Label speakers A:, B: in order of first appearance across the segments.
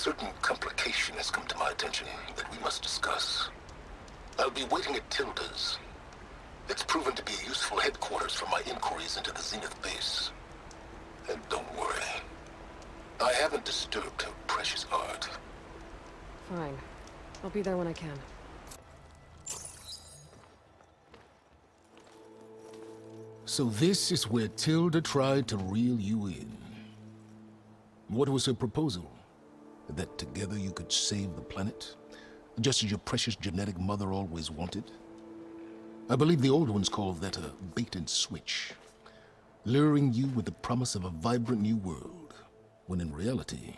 A: certain complication has come to my attention that we must discuss. I'll be waiting at Tilda's. It's proven to be a useful headquarters for my inquiries into the Zenith base. And don't worry, I haven't disturbed her precious art.
B: Fine. I'll be there when I can.
A: So this is where Tilda tried to reel you in. What was her proposal? That together you could save the planet? Just as your precious genetic mother always wanted? I believe the old ones called that a bait and switch. Luring you with the promise of a vibrant new world, when in reality,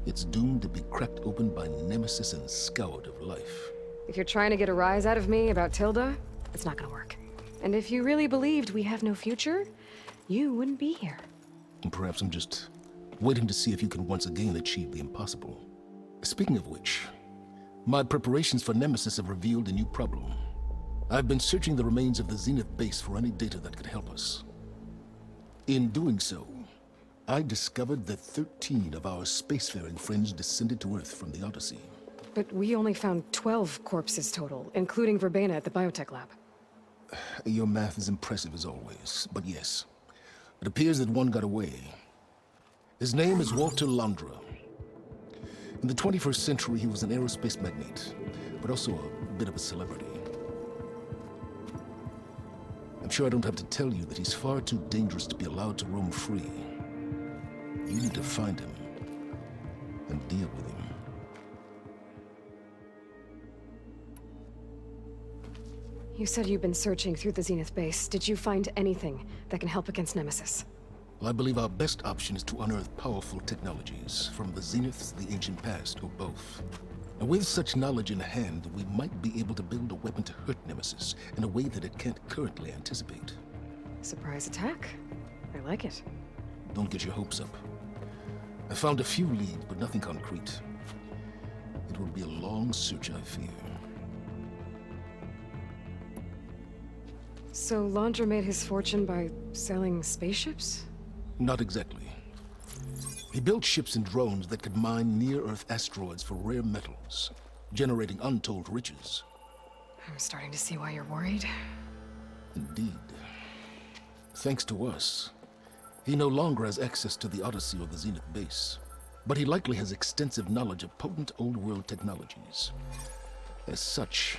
A: it's doomed to be cracked open by nemesis and scoured of life.
B: If you're trying to get a rise out of me about Tilda, it's not gonna work. And if you really believed we have no future, you wouldn't be here.
A: And perhaps I'm just waiting to see if you can once again achieve the impossible. Speaking of which, my preparations for Nemesis have revealed a new problem. I've been searching the remains of the Zenith base for any data that could help us. In doing so, I discovered that 13 of our spacefaring friends descended to Earth from the Odyssey.
B: But we only found 12 corpses total, including Verbena at the biotech lab.
A: Your math is impressive as always, but yes. It appears that one got away. His name is Walter Londra. In the 21st century, he was an aerospace magnate, but also a bit of a celebrity. I'm sure I don't have to tell you that he's far too dangerous to be allowed to roam free. You need to find him and deal with him.
B: You said you've been searching through the Zenith base. Did you find anything that can help against Nemesis?
A: Well, I believe our best option is to unearth powerful technologies, from the Zeniths, the ancient past, or both. And with such knowledge in hand, we might be able to build a weapon to hurt Nemesis in a way that it can't currently anticipate.
B: Surprise attack? I like it.
A: Don't get your hopes up. I found a few leads, but nothing concrete. It will be a long search, I fear.
B: So Londra made his fortune by selling spaceships?
A: Not exactly. He built ships and drones that could mine near-Earth asteroids for rare metals, generating untold riches.
B: I'm starting to see why you're worried.
A: Indeed. Thanks to us, he no longer has access to the Odyssey or the Zenith base, but he likely has extensive knowledge of potent old-world technologies. As such,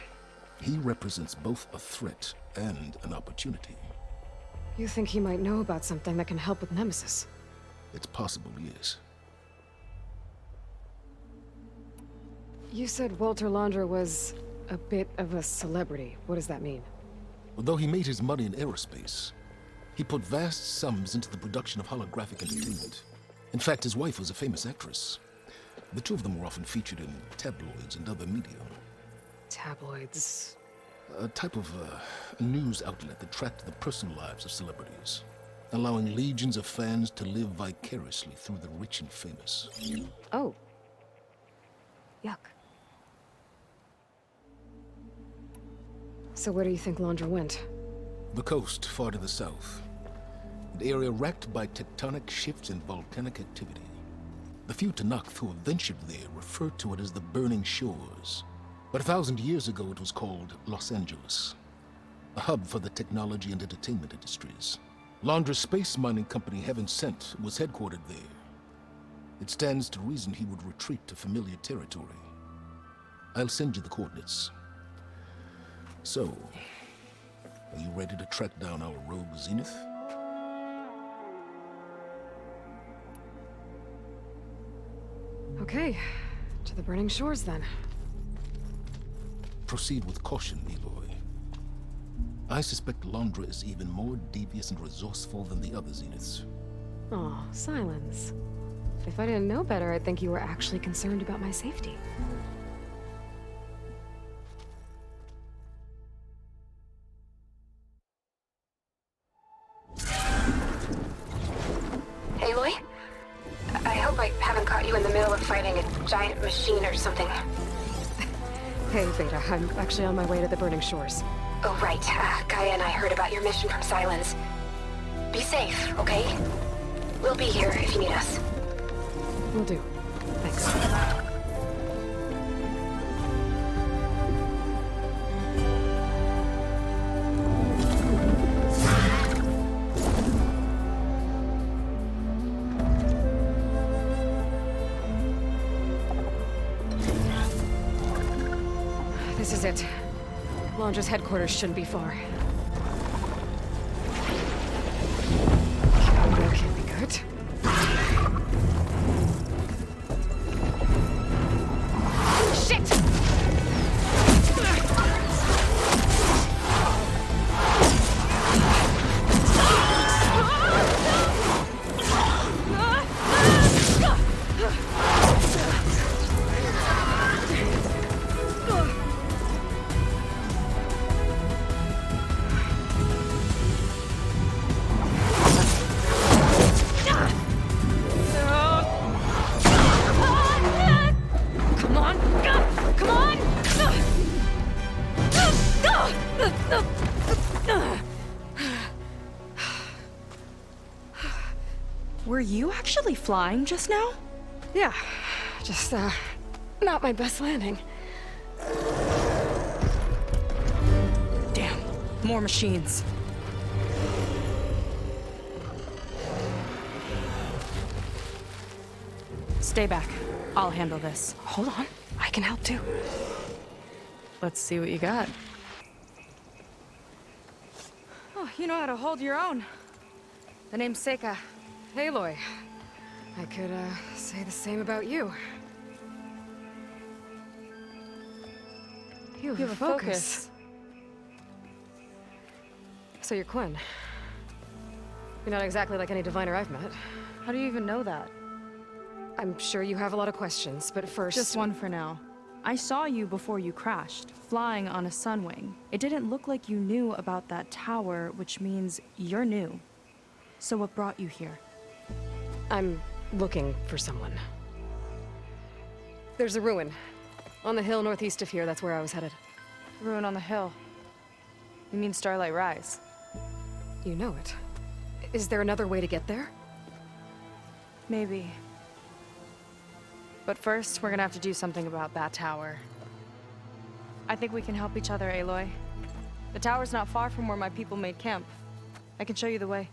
A: he represents both a threat and an opportunity.
B: You think he might know about something that can help with Nemesis?
A: It's possible, yes.
B: You said Walter Londra was a bit of a celebrity. What does that mean?
A: Although he made his money in aerospace, he put vast sums into the production of holographic entertainment. In fact, his wife was a famous actress. The two of them were often featured in tabloids and other media.
B: Tabloids?
A: A type of news outlet that tracked the personal lives of celebrities, allowing legions of fans to live vicariously through the rich and famous.
B: Oh. Yuck. So where do you think Londra went?
A: The coast, far to the south. An area racked by tectonic shifts and volcanic activity. The few Tanakh who have ventured there refer to it as the Burning Shores. But 1,000 years ago it was called Los Angeles, a hub for the technology and entertainment industries. Londra's space mining company, Heaven Sent, was headquartered there. It stands to reason he would retreat to familiar territory. I'll send you the coordinates. So, are you ready to track down our rogue Zenith?
B: Okay, to the Burning Shores then.
A: Proceed with caution, Eloy. I suspect Londra is even more devious and resourceful than the other Zeniths.
B: Aw, Silence. If I didn't know better, I'd think you were actually concerned about my safety.
C: Aloy? I hope I haven't caught you in the middle of fighting a giant machine or something.
B: Hey, Beta, I'm actually on my way to the Burning Shores.
C: Oh, right. Gaia and I heard about your mission from Silence. Be safe, okay? We'll be here if you need us.
B: Will do. Thanks. This is it. Laundra's headquarters shouldn't be far. That can't be good. Shit!
D: Were you actually flying just now?
B: Yeah, just, not my best landing.
D: Damn, more machines. Stay back. I'll handle this.
B: Hold on, I can help too.
D: Let's see what you got. Oh, you know how to hold your own. The name's Seika.
B: Aloy. I could, say the same about you. You have a focus. So you're Quinn. You're not exactly like any diviner I've met.
D: How do you even know that?
B: I'm sure you have a lot of questions, but first...
D: Just one for now. I saw you before you crashed, flying on a sunwing. It didn't look like you knew about that tower, which means you're new. So what brought you here?
B: I'm looking for someone. There's a ruin. On the hill northeast of here, that's where I was headed.
D: Ruin on the hill. You mean Starlight Rise?
B: You know it. Is there another way to get there?
D: Maybe. But first, we're gonna have to do something about that tower. I think we can help each other, Aloy. The tower's not far from where my people made camp. I can show you the way.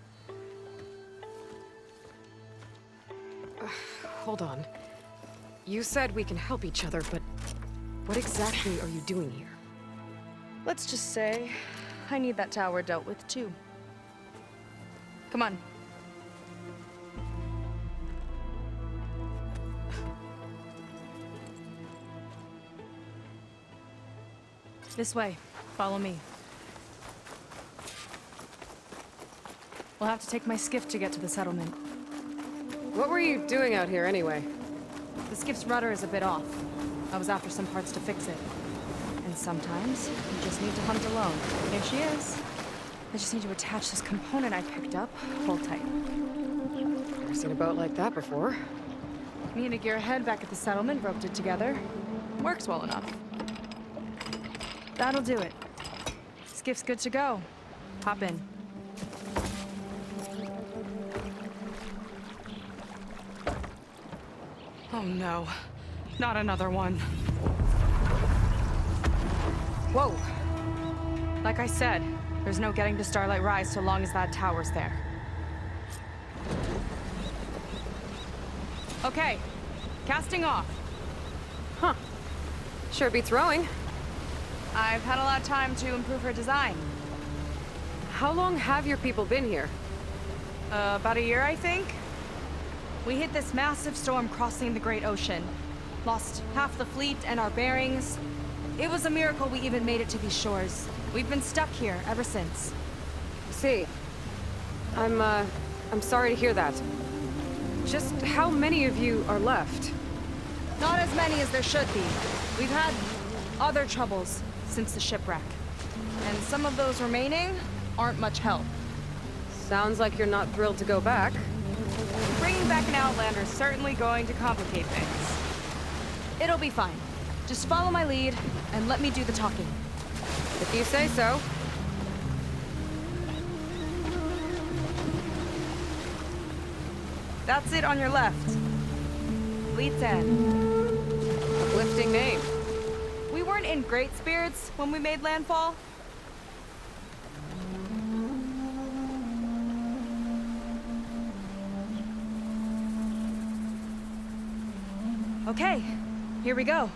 B: Hold on. You said we can help each other, but what exactly are you doing here?
D: Let's just say, I need that tower dealt with too. Come on. This way. Follow me. We'll have to take my skiff to get to the settlement.
B: What were you doing out here anyway?
D: The skiff's rudder is a bit off. I was after some parts to fix it. And sometimes, you just need to hunt alone. Here she is. I just need to attach this component I picked up. Hold tight.
B: Never seen a boat like that before.
D: Me and a gearhead back at the settlement roped it together. Works well enough. That'll do it. Skiff's good to go. Hop in. Oh no. Not another one. Whoa. Like I said, there's no getting to Starlight Rise so long as that tower's there. Okay. Casting off.
B: Huh. Sure beats rowing.
D: I've had a lot of time to improve her design.
B: How long have your people been here?
D: About a year, I think. We hit this massive storm crossing the Great Ocean. Lost half the fleet and our bearings. It was a miracle we even made it to these shores. We've been stuck here ever since.
B: See. I'm sorry to hear that. Just how many of you are left?
D: Not as many as there should be. We've had other troubles since the shipwreck. And some of those remaining aren't much help.
B: Sounds like you're not thrilled to go back.
D: Bringing back an Outlander is certainly going to complicate things. It'll be fine. Just follow my lead and let me do the talking.
B: If you say so.
D: That's it on your left. fleet's end.
B: Uplifting name.
D: We weren't in great spirits when we made landfall. Okay, here we go.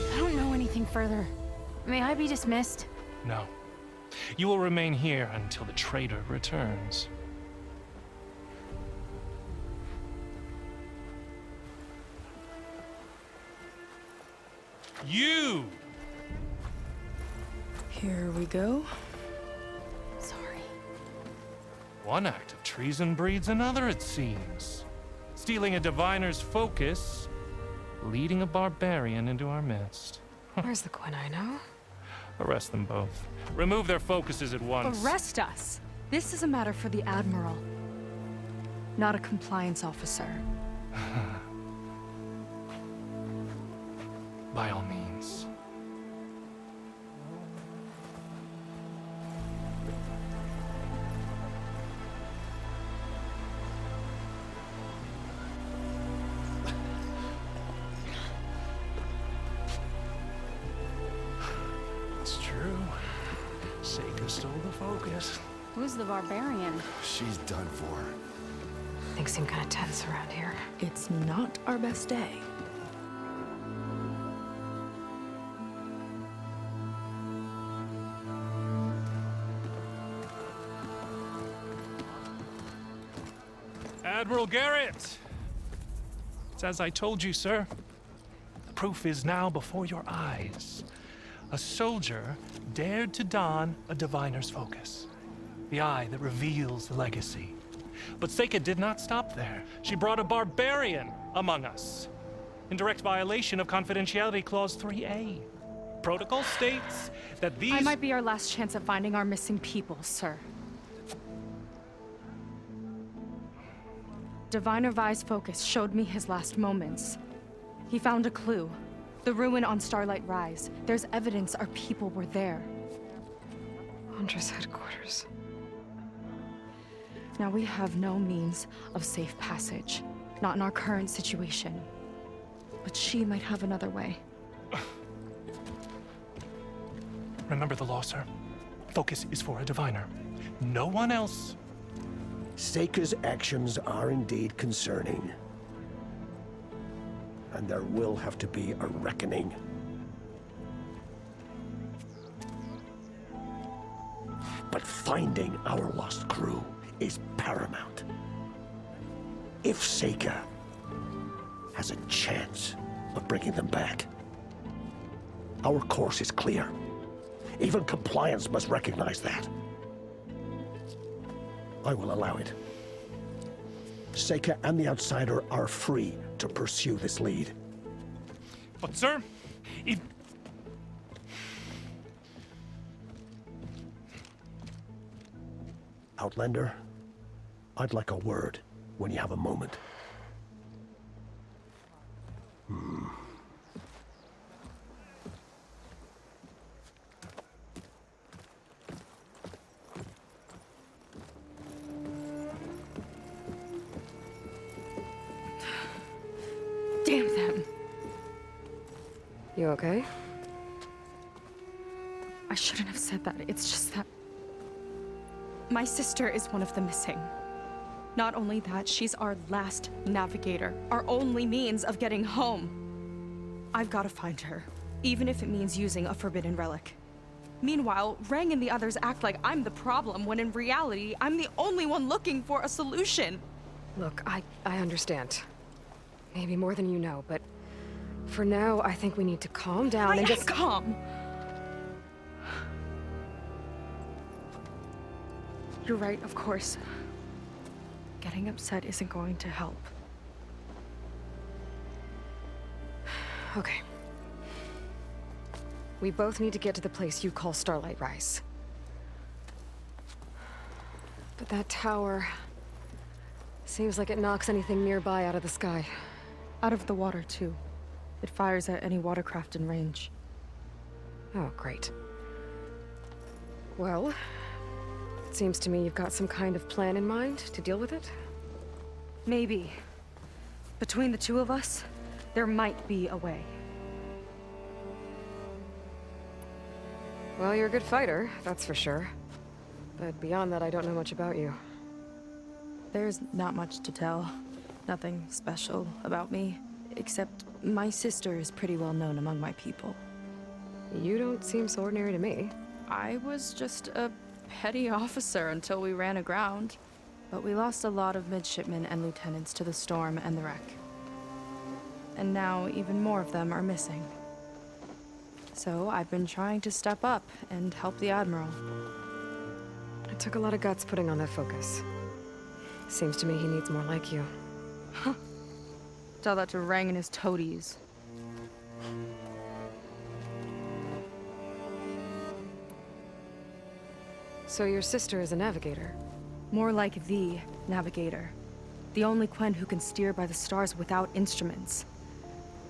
E: I don't know anything further. May I be dismissed?
F: No. You will remain here until the traitor returns. You!
E: Here we go. Sorry.
F: One act of treason breeds another, it seems. Stealing a diviner's focus, leading a barbarian into our midst.
B: Where's the quinino?
F: Arrest them both. Remove their focuses at once.
D: Arrest us. This is a matter for the Admiral, not a compliance officer.
F: By all means. It's true. Seika stole the focus.
E: Who's the barbarian?
G: She's done for.
B: Things seem kind of tense around here.
E: It's not our best day.
F: Admiral Garrett! It's as I told you, sir. The proof is now before your eyes. A soldier dared to don a diviner's focus. The eye that reveals the legacy. But Seika did not stop there. She brought a barbarian among us. In direct violation of Confidentiality Clause 3A. Protocol states that these...
D: I might be our last chance at finding our missing people, sir. Diviner Vi's focus showed me his last moments. He found a clue. The ruin on Starlight Rise. There's evidence our people were there.
B: Huntress headquarters.
D: Now we have no means of safe passage. Not in our current situation. But she might have another way.
F: Remember the law, sir. Focus is for a diviner. No one else.
G: Seika's actions are indeed concerning. And there will have to be a reckoning. But finding our lost crew is paramount. If Seika has a chance of bringing them back, our course is clear. Even compliance must recognize that. I will allow it. Seika and the Outsider are free to pursue this lead.
F: But, sir, if...
G: Outlander, I'd like a word when you have a moment.
D: Damn them.
B: You okay?
D: I shouldn't have said that. It's just that... my sister is one of the missing. Not only that, she's our last navigator. Our only means of getting home. I've got to find her. Even if it means using a forbidden relic. Meanwhile, Rang and the others act like I'm the problem, when in reality, I'm the only one looking for a solution.
B: Look, I understand. Maybe more than you know, but for now, I think we need to calm down
D: I
B: and
D: am
B: just...
D: calm. You're right, of course. Getting upset isn't going to help.
B: Okay. We both need to get to the place you call Starlight Rise. But that tower... seems like it knocks anything nearby out of the sky.
D: Out of the water, too. It fires at any watercraft in range.
B: Oh, great. Well, it seems to me you've got some kind of plan in mind to deal with it.
D: Maybe. Between the two of us, there might be a way.
B: Well, you're a good fighter, that's for sure. But beyond that, I don't know much about you.
E: There's not much to tell. Nothing special about me. Except my sister is pretty well known among my people.
B: You don't seem so ordinary to me.
E: I was just a petty officer until we ran aground. But we lost a lot of midshipmen and lieutenants to the storm and the wreck. And now even more of them are missing. So I've been trying to step up and help the Admiral.
B: It took a lot of guts putting on that focus. Seems to me he needs more like you.
E: Tell that to Rang and his toadies.
B: So your sister is a navigator?
D: More like the navigator. The only Quen who can steer by the stars without instruments.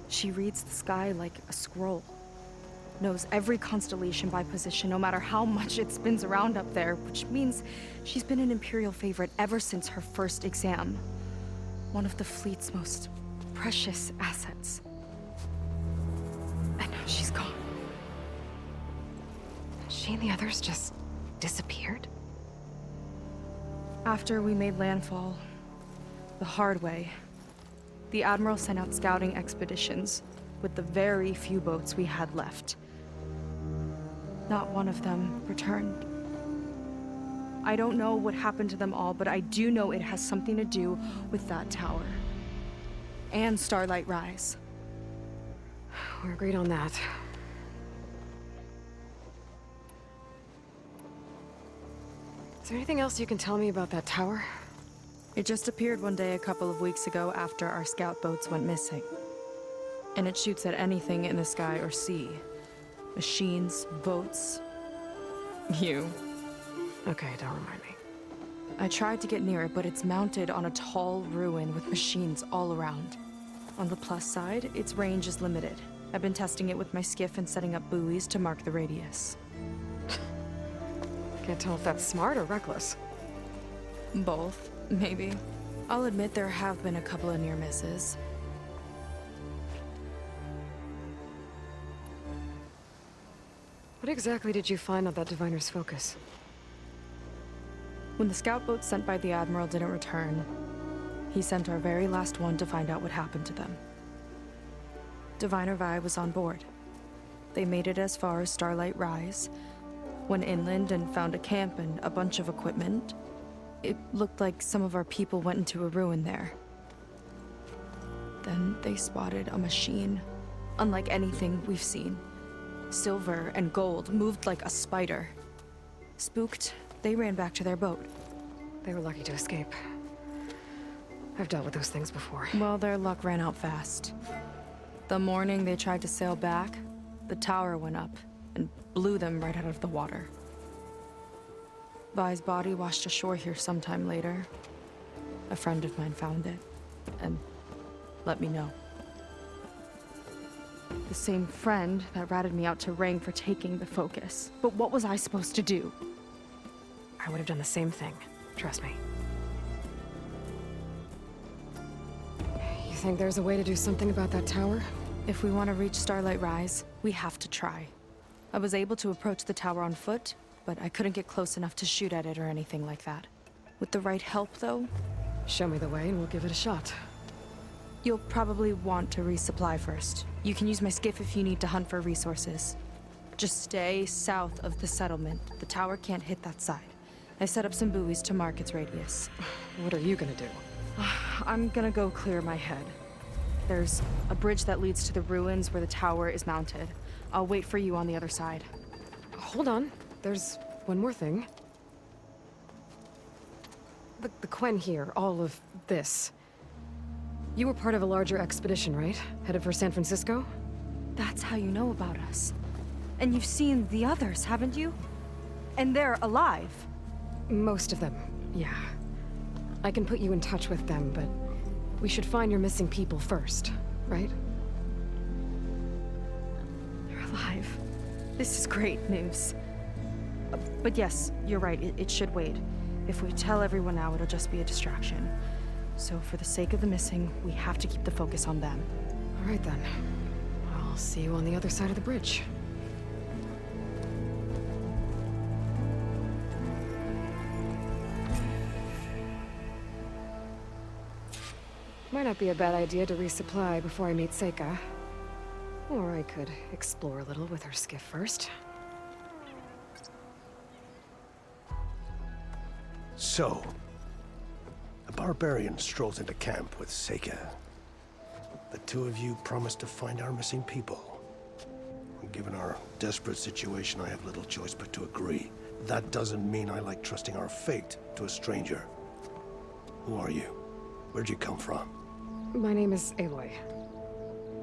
D: She reads the sky like a scroll. Knows every constellation by position, no matter how much it spins around up there, which means she's been an Imperial favorite ever since her first exam. One of the fleet's most precious assets. And now she's gone.
B: She and the others just disappeared?
D: After we made landfall, the hard way, the Admiral sent out scouting expeditions with the very few boats we had left. Not one of them returned. I don't know what happened to them all, but I do know it has something to do with that tower. And Starlight Rise.
B: We're agreed on that. Is there anything else you can tell me about that tower?
E: It just appeared one day a couple of weeks ago after our scout boats went missing. And it shoots at anything in the sky or sea. Machines, boats. You.
B: Okay, don't remind me.
E: I tried to get near it, but it's mounted on a tall ruin with machines all around. On the plus side, its range is limited. I've been testing it with my skiff and setting up buoys to mark the radius.
B: Can't tell if that's smart or reckless.
E: Both, maybe. I'll admit there have been a couple of near misses.
B: What exactly did you find on that diviner's focus?
E: When the scout boat sent by the Admiral didn't return, he sent our very last one to find out what happened to them. Diviner Vi was on board. They made it as far as Starlight Rise, went inland and found a camp and a bunch of equipment. It looked like some of our people went into a ruin there. Then they spotted a machine, unlike anything we've seen. Silver and gold, moved like a spider. Spooked, they ran back to their boat.
B: They were lucky to escape. I've dealt with those things before.
E: Well, their luck ran out fast. The morning they tried to sail back, the tower went up and blew them right out of the water. Vi's body washed ashore here sometime later. A friend of mine found it and let me know.
D: The same friend that ratted me out to Rang for taking the focus. But what was I supposed to do?
B: I would have done the same thing. Trust me. You think there's a way to do something about that tower?
E: If we want to reach Starlight Rise, we have to try. I was able to approach the tower on foot, but I couldn't get close enough to shoot at it or anything like that. With the right help, though,
B: Show me the way and we'll give it a shot.
E: you'll probably want to resupply first. You can use my skiff if you need to hunt for resources. Just stay south of the settlement. The tower can't hit that side. I set up some buoys to mark its radius.
B: What are you gonna do?
D: I'm gonna go clear my head. There's a bridge that leads to the ruins where the tower is mounted. I'll wait for you on the other side.
B: Hold on. There's one more thing. The Quen here, all of this. You were part of a larger expedition, right? Headed for San Francisco?
D: That's how you know about us. And you've seen the others, haven't you? And they're alive.
B: Most of them, Yeah. I can put you in touch with them, but we should find your missing people first, right?
E: They're alive. This is great news. But yes, you're right, it should wait. If we tell everyone now, it'll just be a distraction. So for the sake of the missing, we have to keep the focus on them.
B: All right then. I'll see you on the other side of the bridge. Might not be a bad idea to resupply before I meet Seika. Or I could explore a little with her skiff first.
G: So, a barbarian strolls into camp with Seika. The two of you promised to find our missing people. Given our desperate situation, I have little choice but to agree. That doesn't mean I like trusting our fate to a stranger. Who are you? Where'd you come from?
B: My name is Aloy.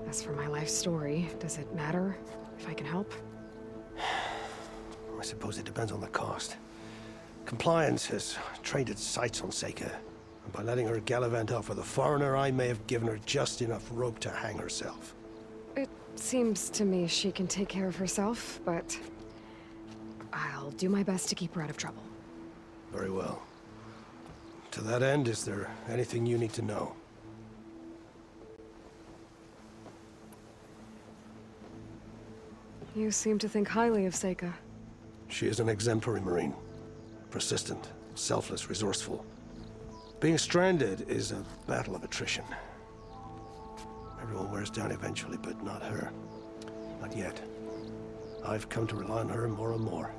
B: As for my life story, does it matter if I can help?
G: I suppose it depends on the cost. Compliance has trained its sights on Seika, and by letting her gallivant off with a foreigner, I may have given her just enough rope to hang herself.
B: It seems to me she can take care of herself, but I'll do my best to keep her out of trouble.
G: Very well. To that end, is there anything you need to know?
B: You seem to think highly of Seika.
G: She is an exemplary Marine. Persistent, selfless, resourceful. Being stranded is a battle of attrition. Everyone wears down eventually, but not her. Not yet. I've come to rely on her more and more.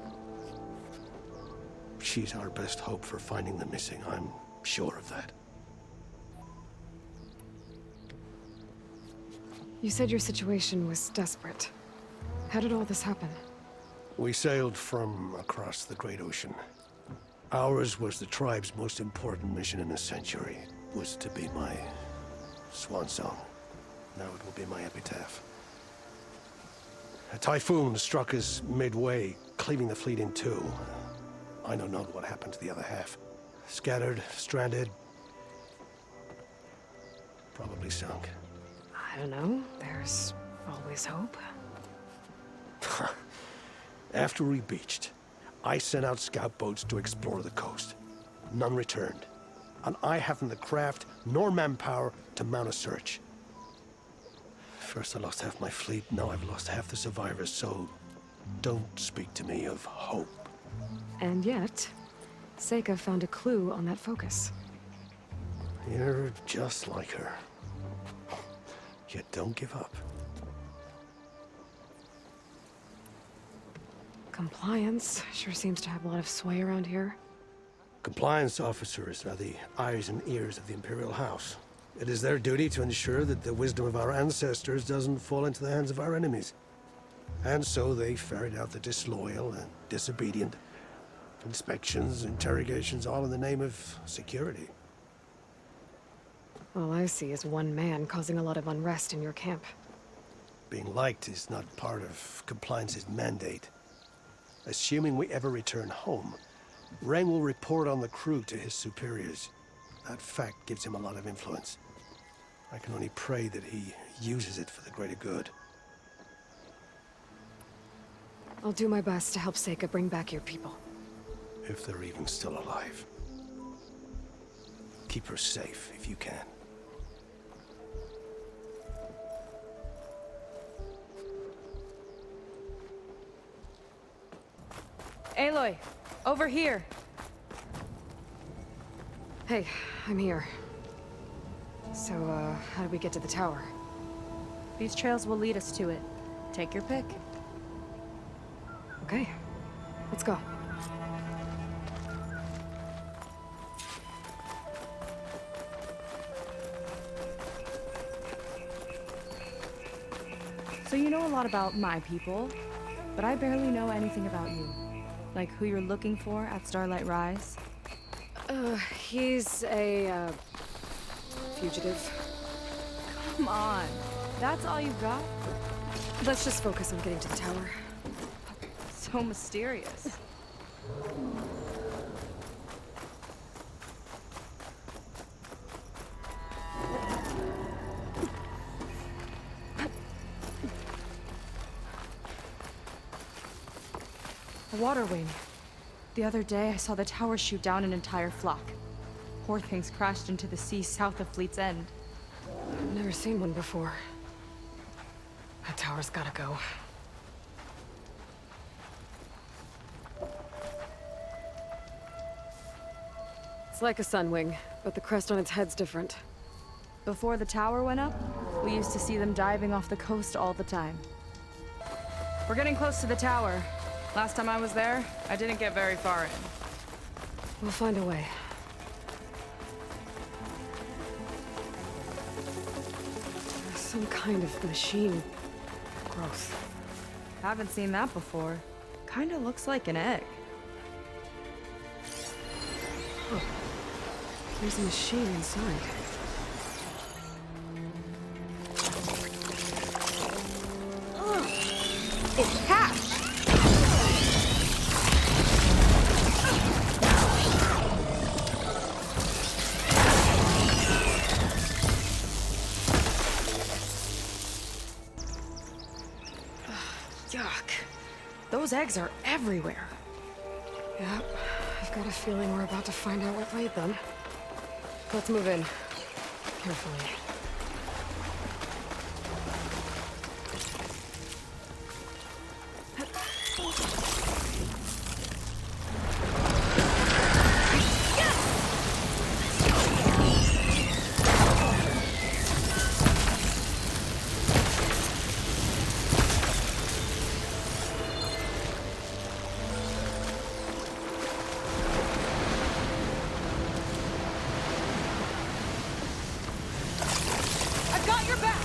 G: She's our best hope for finding the missing, I'm sure of that.
B: You said your situation was desperate. How did all this happen?
G: We sailed from across the Great Ocean. Ours was the tribe's most important mission in a century. It was to be my swan song. Now it will be my epitaph. A typhoon struck us midway, cleaving the fleet in two. I know not what happened to the other half. Scattered, stranded, probably sunk.
B: I don't know. There's always hope.
G: After we beached, I sent out scout boats to explore the coast. None returned. And I haven't the craft nor manpower to mount a search. First I lost half my fleet, now I've lost half the survivors, so don't speak to me of hope.
B: And yet, Seika found a clue on that focus.
G: You're just like her. Yet don't give up.
B: Compliance sure seems to have a lot of sway around here.
G: Compliance officers are the eyes and ears of the Imperial House. It is their duty to ensure that the wisdom of our ancestors doesn't fall into the hands of our enemies. And so they ferret out the disloyal and disobedient. Inspections, interrogations, all in the name of security.
B: All I see is one man causing a lot of unrest in your camp.
G: Being liked is not part of Compliance's mandate. Assuming we ever return home, Rang will report on the crew to his superiors. That fact gives him a lot of influence. I can only pray that he uses it for the greater good.
B: I'll do my best to help Seika bring back your people.
G: If they're even still alive. Keep her safe if you can.
E: Aloy, over here.
B: Hey, I'm here. So, how do we get to the tower?
E: These trails will lead us to it. Take your pick.
B: Okay, let's go.
E: So you know a lot about my people, but I barely know anything about you. Like who you're looking for at Starlight Rise?
B: He's a, fugitive.
E: Come on, that's all you got?
B: Let's just focus on getting to the tower.
E: So mysterious. A water wing. The other day, I saw the tower shoot down an entire flock. Poor things crashed into the sea south of Fleet's End.
B: I've never seen one before. That tower's gotta go. It's like a sunwing, but the crest on its head's different.
E: Before the tower went up, we used to see them diving off the coast all the time. We're getting close to the tower. Last time I was there, I didn't get very far in.
B: We'll find a way. Some kind of machine growth.
E: Haven't seen that before. Kinda looks like an egg.
B: There's a machine inside.
E: It's hatched! Yuck. Those eggs are everywhere.
B: Yep. I've got a feeling we're about to find out what laid them. Let's move in. Carefully.
E: I've got your back!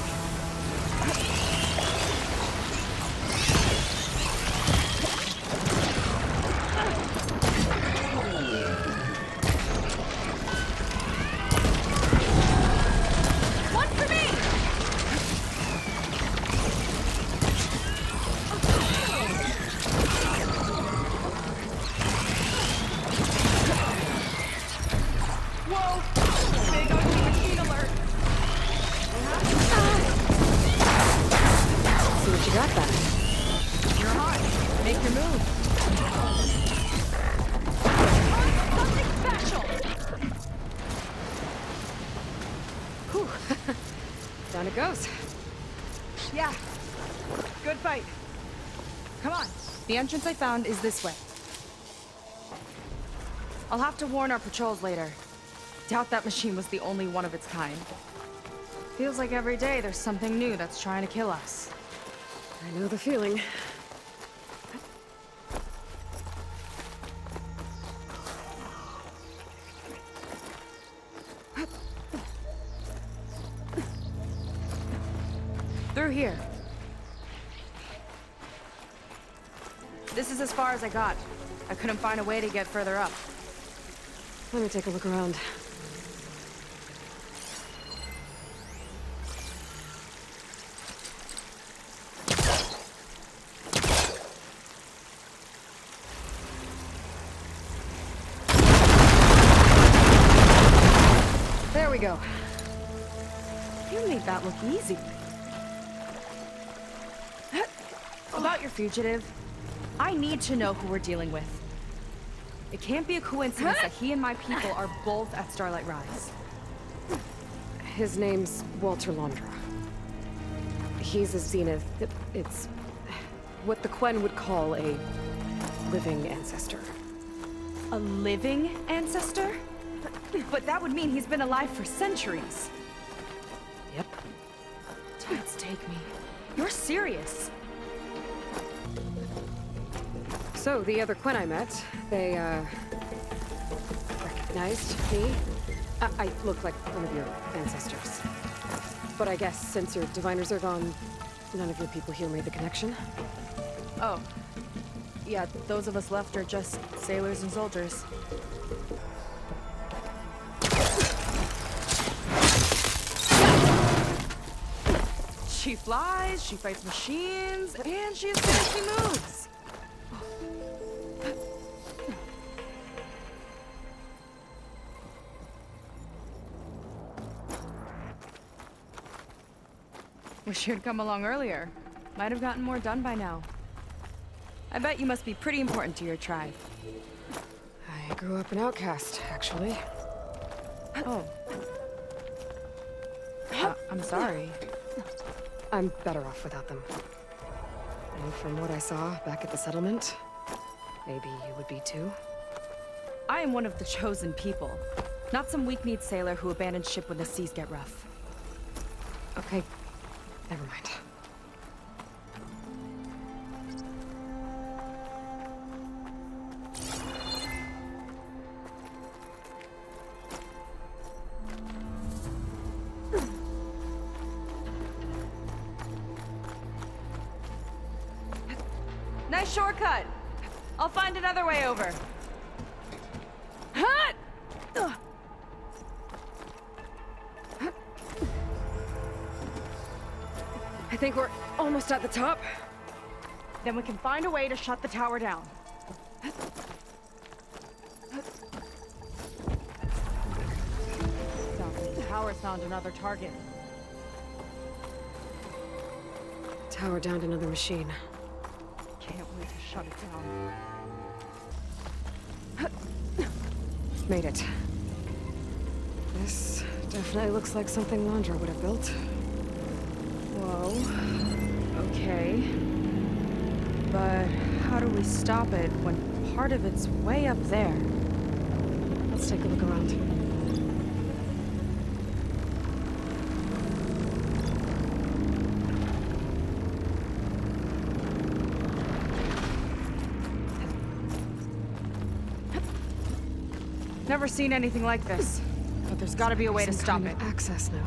E: One for me! Whoa! Big ugly machine alert!
B: See what you got back.
E: You're hot. Make your move. Something special!
B: Whew. Down it goes.
E: Yeah. Good fight. Come on. The entrance I found is this way. I'll have to warn our patrols later. Doubt that machine was the only one of its kind. Feels like every day there's something new that's trying to kill us.
B: I know the feeling.
E: Through here. This is as far as I got. I couldn't find a way to get further up.
B: Let me take a look around. There we go.
E: You made that look easy. About your fugitive, I need to know who we're dealing with. It can't be a coincidence that he and my people are both at Starlight Rise.
B: His name's Walter Londra. He's a Zenith. It's what the Quen would call a living ancestor.
E: A living ancestor? But that would mean he's been alive for centuries.
B: Yep.
E: Tides take me. You're serious.
B: So, the other Quen I met, they, recognized me. I look like one of your ancestors. But I guess since your diviners are gone, none of your people here made the connection?
E: Oh. Yeah, those of us left are just sailors and soldiers. She flies, she fights machines, and she has fancy moves. Wish you'd come along earlier. Might have gotten more done by now.
D: I bet you must be pretty important to your tribe.
B: I grew up an outcast, actually.
E: Oh. I'm sorry.
B: I'm better off without them. And from what I saw back at the settlement, maybe you would be too?
D: I am one of the chosen people, not some weak-kneed sailor who abandons ship when the seas get rough.
B: Okay, never mind.
D: Nice shortcut. I'll find another way over. Hut! Ugh.
B: I think we're almost at the top.
D: Then we can find a way to shut the tower down. Sounds like the tower's found another target.
B: Tower downed another machine.
D: Can't wait to shut it down.
B: Made it. This definitely looks like something Londra would have built.
E: Whoa. Okay. But how do we stop it when part of it's way up there?
B: Let's take a look around.
D: Never seen anything like this. But there's gotta be a way to
B: Some
D: stop
B: kind
D: it.
B: of access node.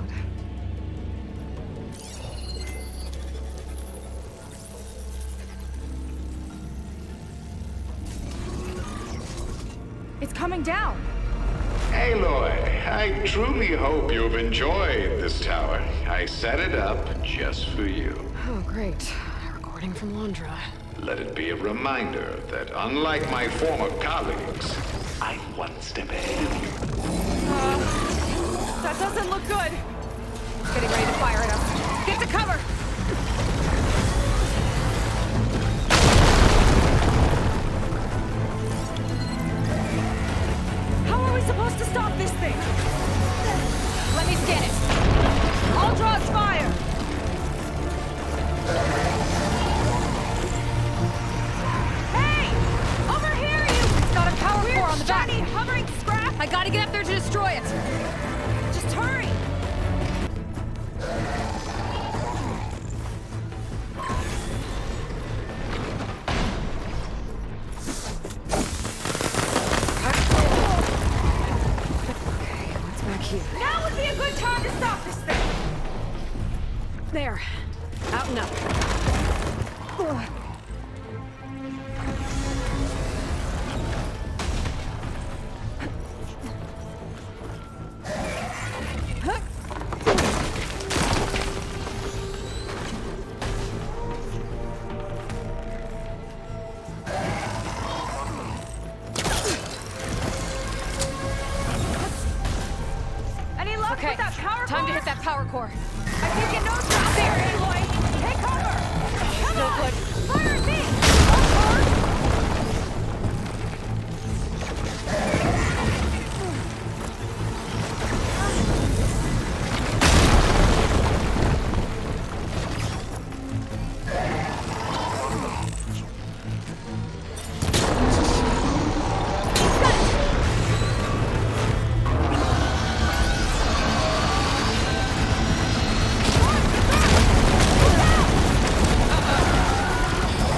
D: It's coming down!
H: Aloy, I truly hope you've enjoyed this tower. I set it up just for you.
B: Oh, great. A recording from Londra.
H: Let it be a reminder that unlike my former colleagues, I'm one step ahead of you.
D: That doesn't look good! Getting ready to fire at us. Get to cover! How are we supposed to stop this thing? Let me scan it. All drops fire! Hey! Over here, you! It's got a power core on the back. Shiny, hovering scrap! I gotta get up there to destroy it! Just hurry!
B: Okay, what's back here?
D: Now would be a good time to stop this thing!
B: There. Out and up. Ugh.
D: Any luck
B: Okay,
D: with that power
B: time
D: core?
B: to hit that power core.
D: I think it knows out there, Aloy! Take cover! Come
B: No
D: on!
B: good.
D: Fire at me!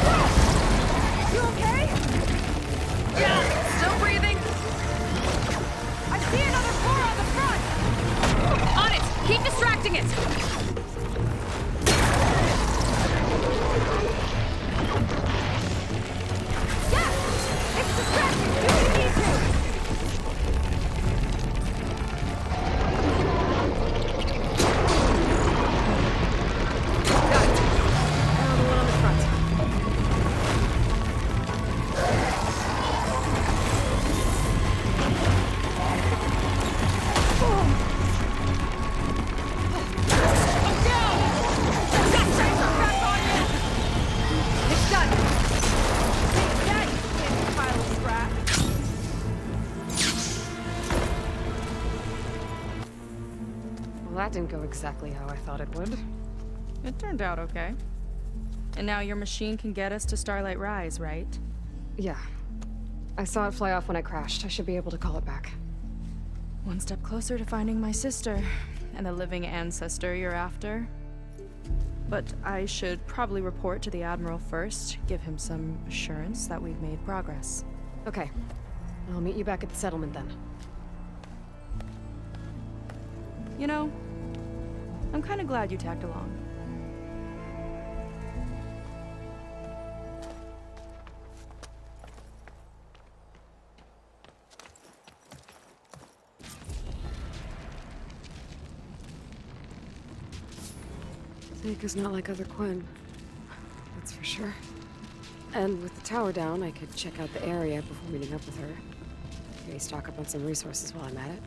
D: Up,
B: Well, that didn't go exactly how I thought it would.
E: It turned out okay. And now your machine can get us to Starlight Rise, right?
B: Yeah. I saw it fly off when I crashed. I should be able to call it back.
E: One step closer to finding my sister, and the living ancestor you're after. But I should probably report to the Admiral first, give him some assurance that we've made progress.
B: Okay. I'll meet you back at the settlement then.
E: You know, I'm kind of glad you tagged along.
B: Seika's not like other Quen. That's for sure. And with the tower down, I could check out the area before meeting up with her. Maybe stock up on some resources while I'm at it.